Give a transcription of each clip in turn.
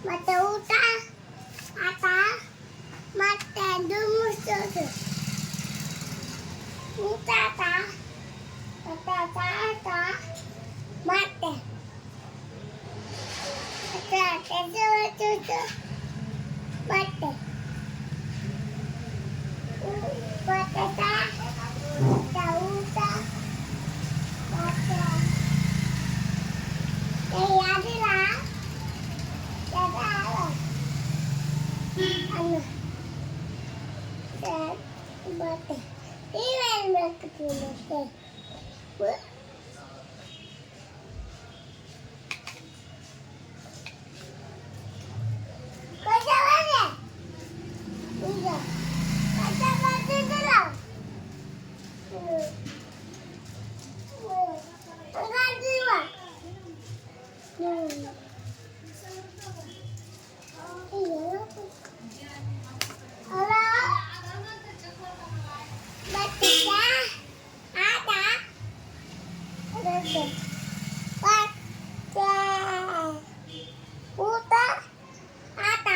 ಮತ್ತೆ ಊಟ ಆಟ ಮತ್ತೆ ದುಮ್ಮಿಸೋದು ಊಟ ಆಟ ಮತ್ತೆ ಆಟ ಮತ್ತೆ ಮತ್ತೆ ಮತ್ತೆ ಊಟ ಯಾರಿಲ್ಲ ಮತ್ತೆ ನೀವೇನು ಮಾಡ್ತೀನಿ ಊಟ ಆಟ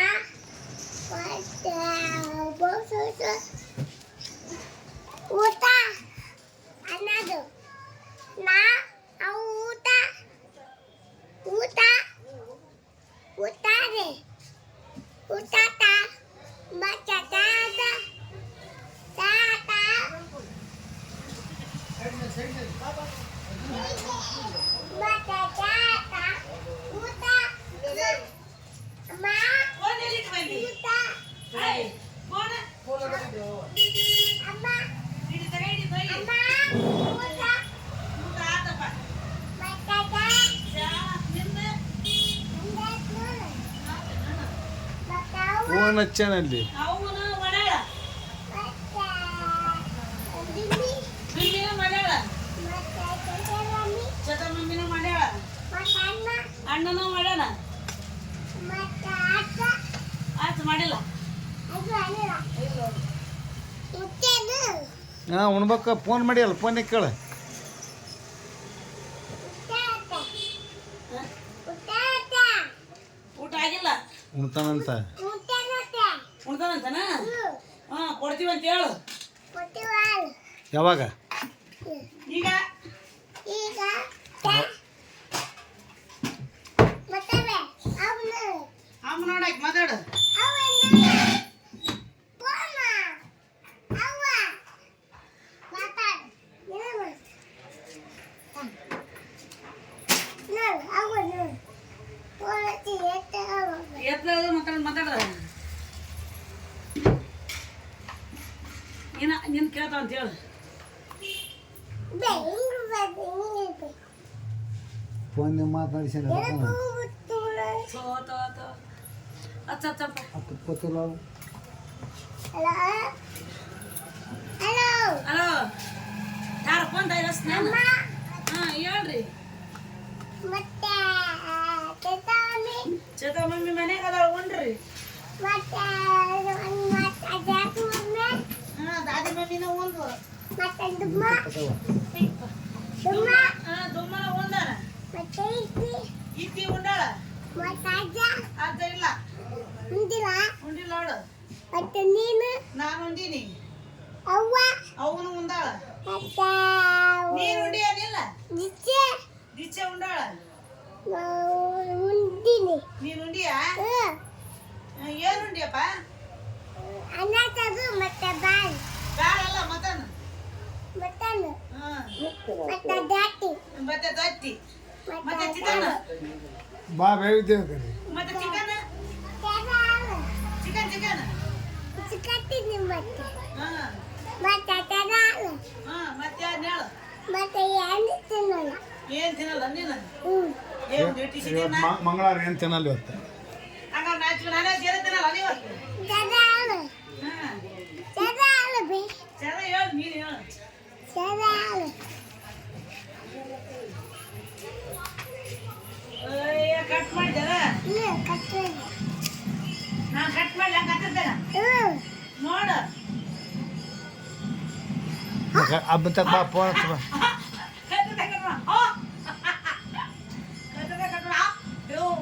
ಊಟ ಅನ್ನೋದು ನಾ ಅವು ಊಟ ಊಟ ಊಟ ರೀ ಊಟ ಮತ್ತೆ ಫೋನ್ ಹಚ್ಚನಲ್ಲಿ ಅಣ್ಣನೂ ಮಾಡ್ಯಾನ ಆಯ್ತು ಮಾಡಿಲ್ಲ ಹಾಂ ಉಣ್ಬೇಕ ಫೋನ್ ಮಾಡಿ ಅಲ್ಲ ಫೋನಿಗೆ ಕೇಳ ಊಟ ಆಗಿಲ್ಲ ಉಣ್ತಾನಂತ ಉಣ್ತಾನಂತನ ಹಾಂ ಕೊಡ್ತೀವಂತ ಹೇಳು ಯಾವಾಗ ಈಗ ಅಮ್ಮ ನೋಡಕ್ ಮಾತಾಡು ಮಾತಾಡ ನಿನ್ ಕೇಳ್ತಾವ ಅಂತ ಹೇಳು ಫೋನ್ ಮಾತಾಡಿಸಿ ಹಲೋ ಯಾರು ಫೋನ್ ನಾನು ಹಾಂ ಹೇಳ್ರಿ ಚೇತ ಮಮ್ಮಿ ಮನೆಗೆ ಅದಾವ ಉಂಡ್ರಿ ಹಾಂ ದಾದಿ ಮಮ್ಮಿನ ಉಂಡ್ರು ದುಮ್ಮನ ಉಂಡಾರ ಇತ್ತಿ ಉಂಡಾಳ ಅದ ಇಲ್ಲ ಉಂಡಿಲ್ಲ ನೋಡು ಮತ್ತೆ ನೀನು ನಾನು ಉಂಡೀನಿ ಅವ್ವ ಅವನು ಉಂಡಾಳ ನೀನು ಉಂಡಿ ಅನಿಲ್ಲ ದಿಚ್ಚೆ ಉಂಡಾಳ ಉಂಡಿನಿ ನೀನು ಉಂಡಿಯಾ ಏನು ಉಂಡಿಯಪ್ಪ ಅನ್ನ ತಗು ಮತ್ತೆ ಬಾಲ್ ಕಾಳಲ್ಲ ಮಟನ್ ಮಟನ್ ಹಾಂ ಮತ್ತೆ ದಾಟಿ ಮತ್ತೆ ದತ್ತಿ ಮತ್ತೆ ಚಿಕನ್ ಬಾ ಬೇವಿದ್ದೇವೆ ಮತ್ತೆ ಚಿಕನ್ ಚಿಕನ್ ಚಿಕನ್ ಮತ್ತೆ ಹಾಂ ಮತ್ತೆ ತರಾಲ ಮತ್ತೆ ಯಾರು ಹೇಳು ಮತ್ತೆ ಏನು ತಿನ್ನಲ್ಲ ಏನು ತಿನ್ನಲ್ಲ ನೀನು ಏನು ಡ್ಯೂಟಿ ಮಂಗಳವಾರ ಏನು ತಿನ್ನಲ್ಲ ಇವತ್ತು ಹಂಗ ನಾನೇ ಸೇರ ತಿನ್ನಲ್ಲ ನೀವು ತರಾಲ ಹಾಂ ತರಾಲ ಬೇ ಸರ ಹೇಳು ನೀನು ಹೇಳು ತರಾಲ ಕಟ್ ಮಾಡಿದಾರ ಇಲ್ಲ ಕಟ್ ನಾನು ಕಟ್ ಹಬ್ಬ ತಕ್ಕ ಬಾ ಫೋನ್ ಹಚ್ಚ ಬಾ